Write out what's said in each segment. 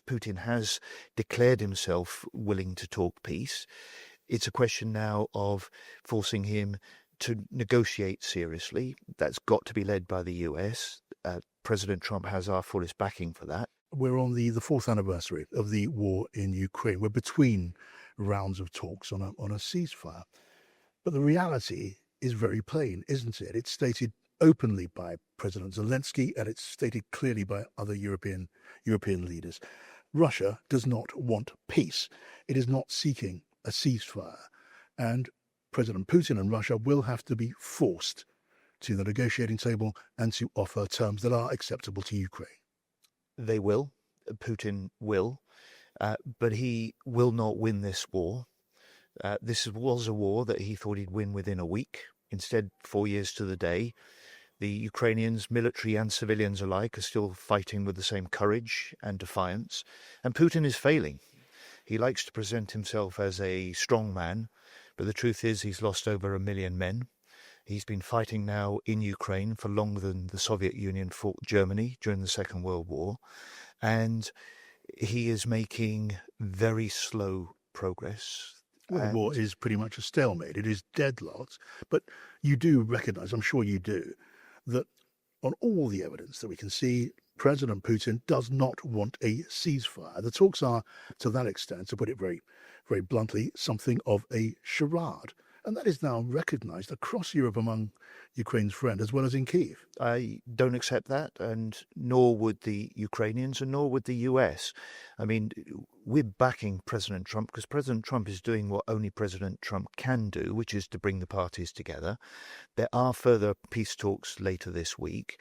Putin has declared himself willing to talk peace. It's a question now of forcing him to negotiate seriously. That's got to be led by the US. President Trump has our fullest backing for that. We're on the fourth anniversary of the war in Ukraine. We're between rounds of talks on a ceasefire. But the reality is very plain, isn't it? It's stated openly by President Zelensky, and it's stated clearly by other European leaders. Russia does not want peace. It is not seeking a ceasefire. And President Putin and Russia will have to be forced to the negotiating table and to offer terms that are acceptable to Ukraine. They will. Putin will. But he will not win this war. This was a war that he thought he'd win within a week. Instead, 4 years to the day, the Ukrainians, military and civilians alike, are still fighting with the same courage and defiance. And Putin is failing. He likes to present himself as a strong man, but the truth is he's lost over 1 million men. He's been fighting now in Ukraine for longer than the Soviet Union fought Germany during the Second World War. And he is making very slow progress. Well, the war is pretty much a stalemate. It is deadlocked. But you do recognise, I'm sure you do, that on all the evidence that we can see, President Putin does not want a ceasefire. The talks are, to that extent, to put it very, very bluntly, something of a charade. And that is now recognised across Europe among Ukraine's friends, as well as in Kyiv. I don't accept that, and nor would the Ukrainians, and nor would the US. I mean, we're backing President Trump because President Trump is doing what only President Trump can do, which is to bring the parties together. There are further peace talks later this week.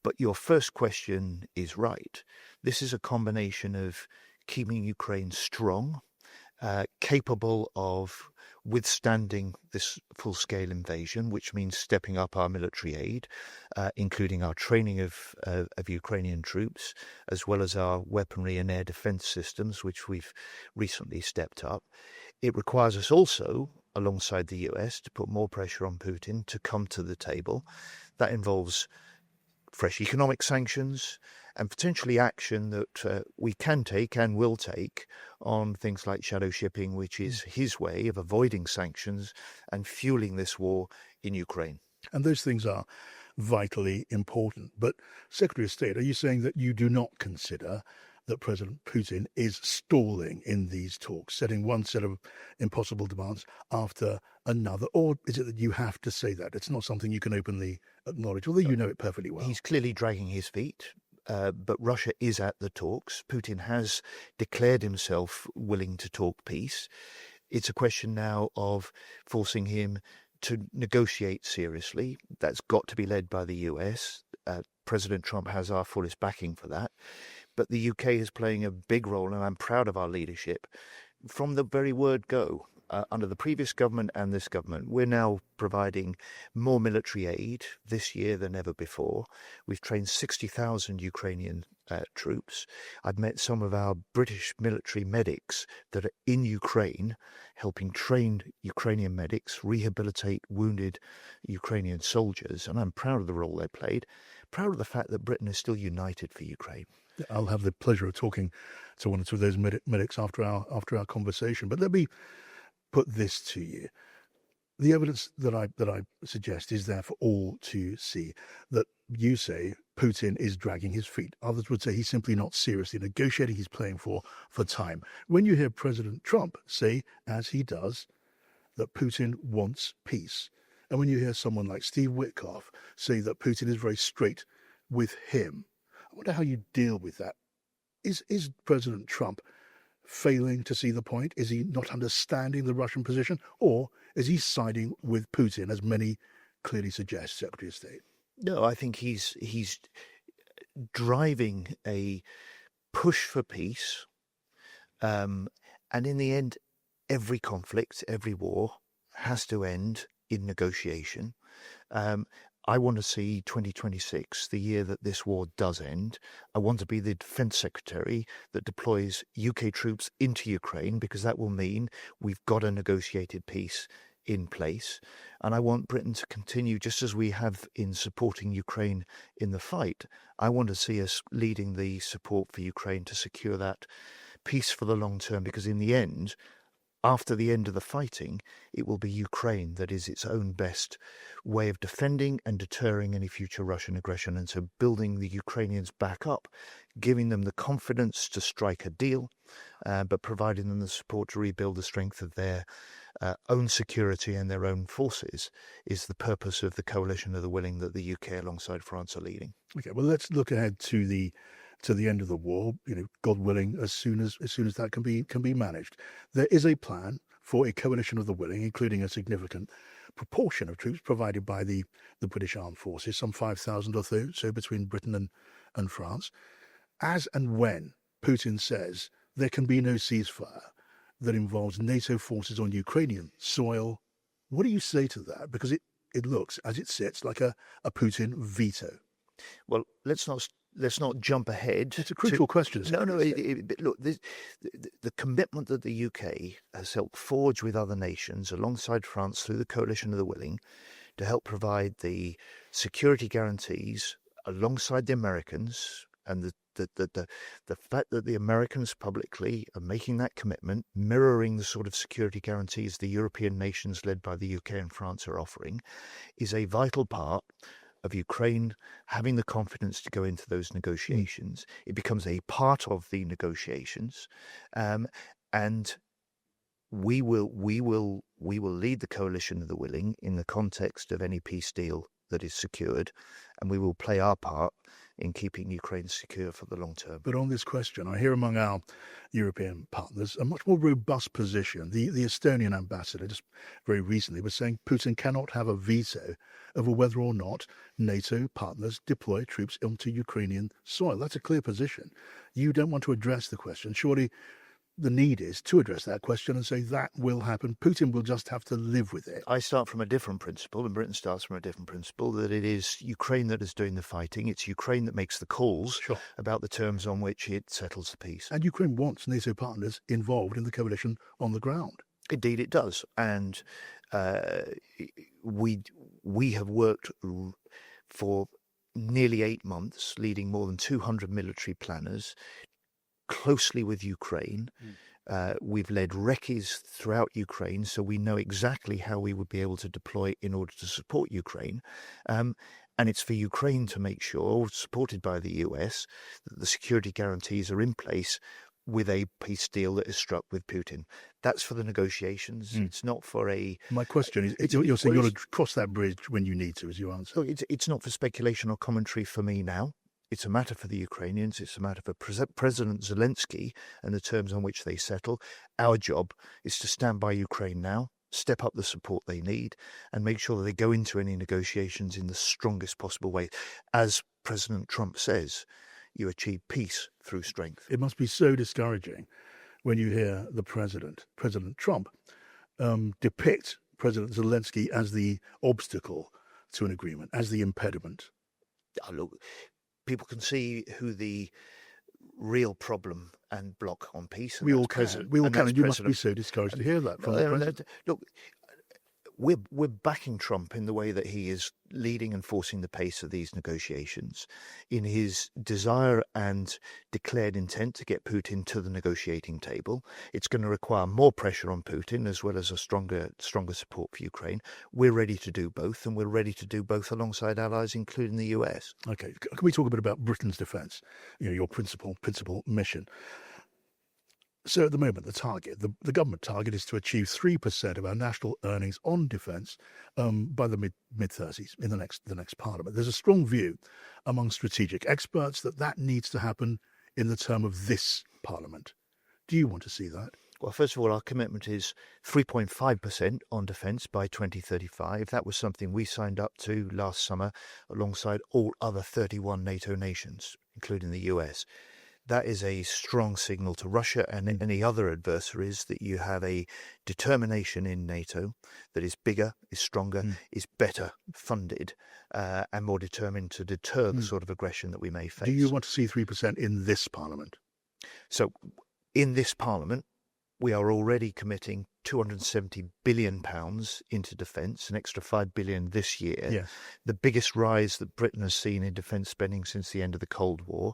But your first question is right. This is a combination of keeping Ukraine strong, capable of withstanding this full-scale invasion, which means stepping up our military aid, including our training of Ukrainian troops, as well as our weaponry and air defense systems, which we've recently stepped up. It requires us also, alongside the US, to put more pressure on Putin to come to the table. That involves fresh economic sanctions, and potentially action that we can take and will take on things like shadow shipping, which is his way of avoiding sanctions and fueling this war in Ukraine. And those things are vitally important. But, Secretary of State, are you saying that you do not consider that President Putin is stalling in these talks, setting one set of impossible demands after another? Or is it that you have to say that? It's not something you can openly acknowledge, although you know it perfectly well. He's clearly dragging his feet. But Russia is at the talks. Putin has declared himself willing to talk peace. It's a question now of forcing him to negotiate seriously. That's got to be led by the US. President Trump has our fullest backing for that. But the UK is playing a big role, and I'm proud of our leadership from the very word go. Under the previous government and this government, we're now providing more military aid this year than ever before. We've trained 60,000 Ukrainian troops. I've met some of our British military medics that are in Ukraine, helping train Ukrainian medics rehabilitate wounded Ukrainian soldiers, and I'm proud of the role they played, proud of the fact that Britain is still united for Ukraine. I'll have the pleasure of talking to one or two of those medics after our conversation. But let me put this to you. The evidence that I suggest is there for all to see, that you say Putin is dragging his feet. Others would say he's simply not seriously negotiating, he's playing for time. When you hear President Trump say, as he does, that Putin wants peace, and when you hear someone like Steve Witkoff say that Putin is very straight with him, I wonder how you deal with that. Is President Trump failing to see the point? Is he not understanding the Russian position? Or is he siding with Putin, as many clearly suggest, Secretary of State? No, I think he's driving a push for peace. And in the end, every conflict, every war has to end in negotiation. I want to see 2026, the year that this war does end. I want to be the defense secretary that deploys UK troops into Ukraine, because that will mean we've got a negotiated peace in place. And I want Britain to continue, just as we have in supporting Ukraine in the fight. I want to see us leading the support for Ukraine to secure that peace for the long term, because in the end, after the end of the fighting, it will be Ukraine that is its own best way of defending and deterring any future Russian aggression. And so building the Ukrainians back up, giving them the confidence to strike a deal, but providing them the support to rebuild the strength of their own security and their own forces is the purpose of the coalition of the willing that the UK alongside France are leading. Okay, well, let's look ahead to the end of the war. God willing, as soon as that can be managed. There is a plan for a coalition of the willing, including a significant proportion of troops provided by the British Armed Forces, some 5,000 or so between Britain and France. As and when Putin says there can be no ceasefire that involves NATO forces on Ukrainian soil, what do you say to that? Because it looks, as it sits, like a Putin veto. Well, let's not jump ahead. It's a crucial question. No. Look, the commitment that the UK has helped forge with other nations alongside France through the coalition of the willing to help provide the security guarantees alongside the Americans, and the fact that the Americans publicly are making that commitment, mirroring the sort of security guarantees the European nations led by the UK and France are offering, is a vital part of Ukraine having the confidence to go into those negotiations. It becomes a part of the negotiations, and we will lead the coalition of the willing in the context of any peace deal that is secured, and we will play our part in keeping Ukraine secure for the long term. But on this question, I hear among our European partners a much more robust position. The Estonian ambassador just very recently was saying Putin cannot have a veto over whether or not NATO partners deploy troops onto Ukrainian soil. That's a clear position. You don't want to address the question. Surely the need is to address that question and say that will happen. Putin will just have to live with it. I start from a different principle, and Britain starts from a different principle, that it is Ukraine that is doing the fighting. It's Ukraine that makes the calls about the terms on which it settles the peace. And Ukraine wants NATO partners involved in the coalition on the ground. Indeed it does. And we have worked for nearly 8 months, leading more than 200 military planners, closely with Ukraine. We've led recce's throughout Ukraine, so we know exactly how we would be able to deploy in order to support Ukraine. And it's for Ukraine to make sure, supported by the US, that the security guarantees are in place with a peace deal that is struck with Putin. That's for the negotiations. It's not for a... My question is, you're saying you're going to cross that bridge when you need to, is your answer? Look, it's not for speculation or commentary for me now. It's a matter for the Ukrainians. It's a matter for President Zelensky and the terms on which they settle. Our job is to stand by Ukraine now, step up the support they need, and make sure that they go into any negotiations in the strongest possible way. As President Trump says, you achieve peace through strength. It must be so discouraging when you hear the President Trump, depict President Zelensky as the obstacle to an agreement, as the impediment. Look, people can see who the real problem and block on peace. We all can. And you must be so discouraged to hear that from the President. Look, we're backing Trump in the way that he is leading and forcing the pace of these negotiations, in his desire and declared intent to get Putin to the negotiating table. It's going to require more pressure on Putin as well as a stronger support for Ukraine. We're ready to do both, and we're ready to do both alongside allies, including the US. Okay, can we talk a bit about Britain's defence? Your principal mission. So at the moment, the target, the government target, is to achieve 3% of our national earnings on defence by the mid-30s in the next Parliament. There's a strong view among strategic experts that needs to happen in the term of this Parliament. Do you want to see that? Well, first of all, our commitment is 3.5% on defence by 2035. That was something we signed up to last summer alongside all other 31 NATO nations, including the US. That is a strong signal to Russia and any other adversaries that you have a determination in NATO that is bigger, is stronger, is better funded, and more determined to deter the sort of aggression that we may face. Do you want to see 3% in this Parliament? So in this Parliament, we are already committing £270 billion into defence, an extra £5 billion this year. Yes. The biggest rise that Britain has seen in defence spending since the end of the Cold War.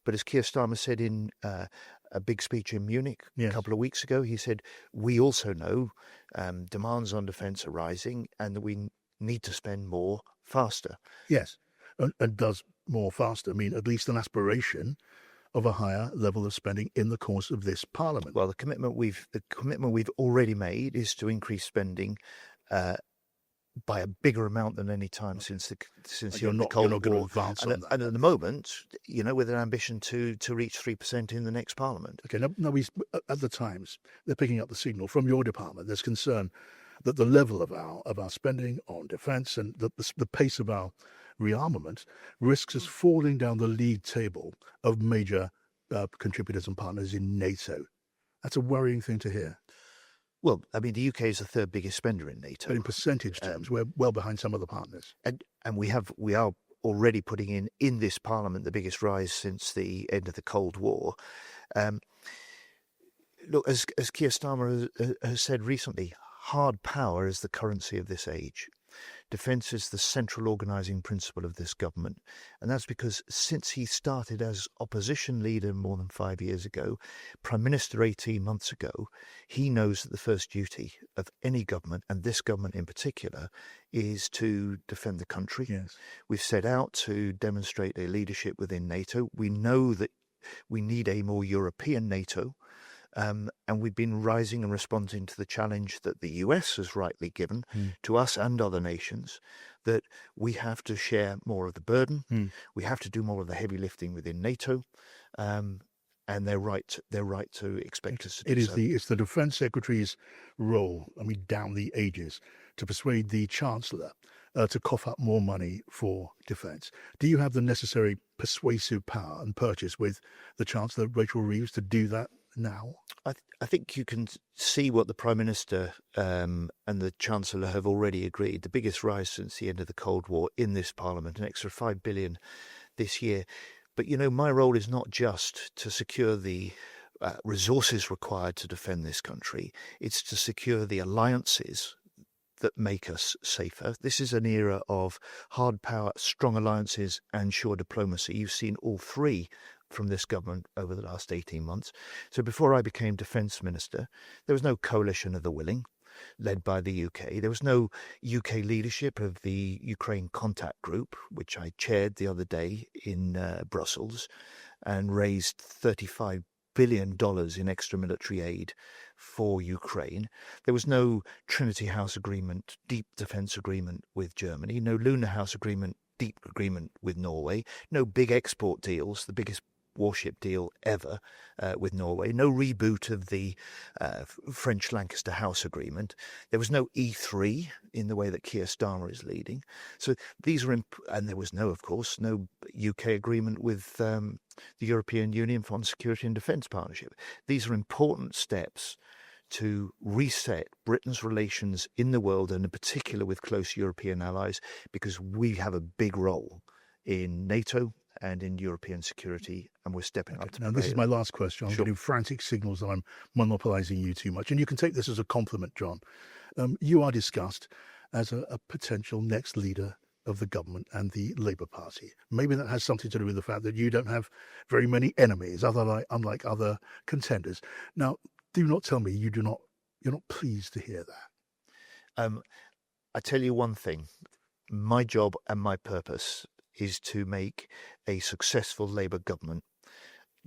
But as Keir Starmer said in a big speech in Munich a couple of weeks ago, he said, we also know demands on defence are rising and that we need to spend more faster. Yes, and does more faster mean at least an aspiration of a higher level of spending in the course of this Parliament? Well, the commitment we've already made is to increase spending by a bigger amount than any time since the end of the Cold War. Going to advance on that. And at the moment, with an ambition to reach 3% in the next Parliament. Okay, now at the Times, they're picking up the signal from your department. There's concern that the level of our spending on defence and the pace of our rearmament risks us falling down the league table of major contributors and partners in NATO. That's a worrying thing to hear. Well, I mean, the UK is the third biggest spender in NATO. But in percentage terms, we're well behind some of the partners. And we are already putting in this Parliament the biggest rise since the end of the Cold War. Look, as Keir Starmer has said recently, hard power is the currency of this age. Defence is the central organising principle of this government. And that's because since he started as opposition leader more than 5 years ago, Prime Minister 18 months ago, he knows that the first duty of any government, and this government in particular, is to defend the country. Yes. We've set out to demonstrate a leadership within NATO. We know that we need a more European NATO. And we've been rising and responding to the challenge that the US has rightly given to us and other nations, that we have to share more of the burden. We have to do more of the heavy lifting within NATO, and they're right to expect us to do so. It's the Defence Secretary's role, down the ages, to persuade the Chancellor to cough up more money for defence. Do you have the necessary persuasive power and purchase with the Chancellor, Rachel Reeves, to do that now? I think you can see what the Prime Minister and the Chancellor have already agreed. The biggest rise since the end of the Cold War in this Parliament, an extra $5 billion this year. But, my role is not just to secure the resources required to defend this country. It's to secure the alliances that make us safer. This is an era of hard power, strong alliances and sure diplomacy. You've seen all three from this government over the last 18 months. So before I became Defence Minister, there was no coalition of the willing led by the UK. There was no UK leadership of the Ukraine Contact Group, which I chaired the other day in Brussels and raised $35 billion in extra military aid for Ukraine. There was no Trinity House agreement, deep defence agreement with Germany, no Luna House agreement, deep agreement with Norway, no big export deals, the biggest warship deal ever with Norway, no reboot of the French Lancaster House agreement. There was no E3 in the way that Keir Starmer is leading. So these are, and there was no UK agreement with the European Union on Security and Defence Partnership. These are important steps to reset Britain's relations in the world, and in particular with close European allies, because we have a big role in NATO and in European security, and we're stepping up to Now, this is my last question. I'm Sure. getting frantic signals that I'm monopolising you too much. And you can take this as a compliment, John. You are discussed as a potential next leader of the government and the Labour Party. Maybe that has something to do with the fact that you don't have very many enemies, unlike other contenders. Now, do not tell me you're not pleased to hear that. I tell you one thing. My job and my purpose is to make a successful Labour government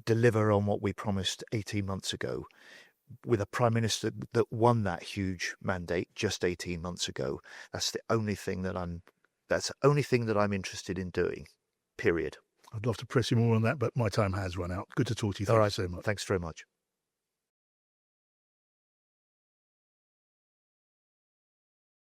deliver on what we promised 18 months ago, with a Prime Minister that won that huge mandate just 18 months ago. That's the only thing that I'm interested in doing, period. I'd love to press you more on that, but my time has run out. Good to talk to you. Thank you so much. Thanks very much.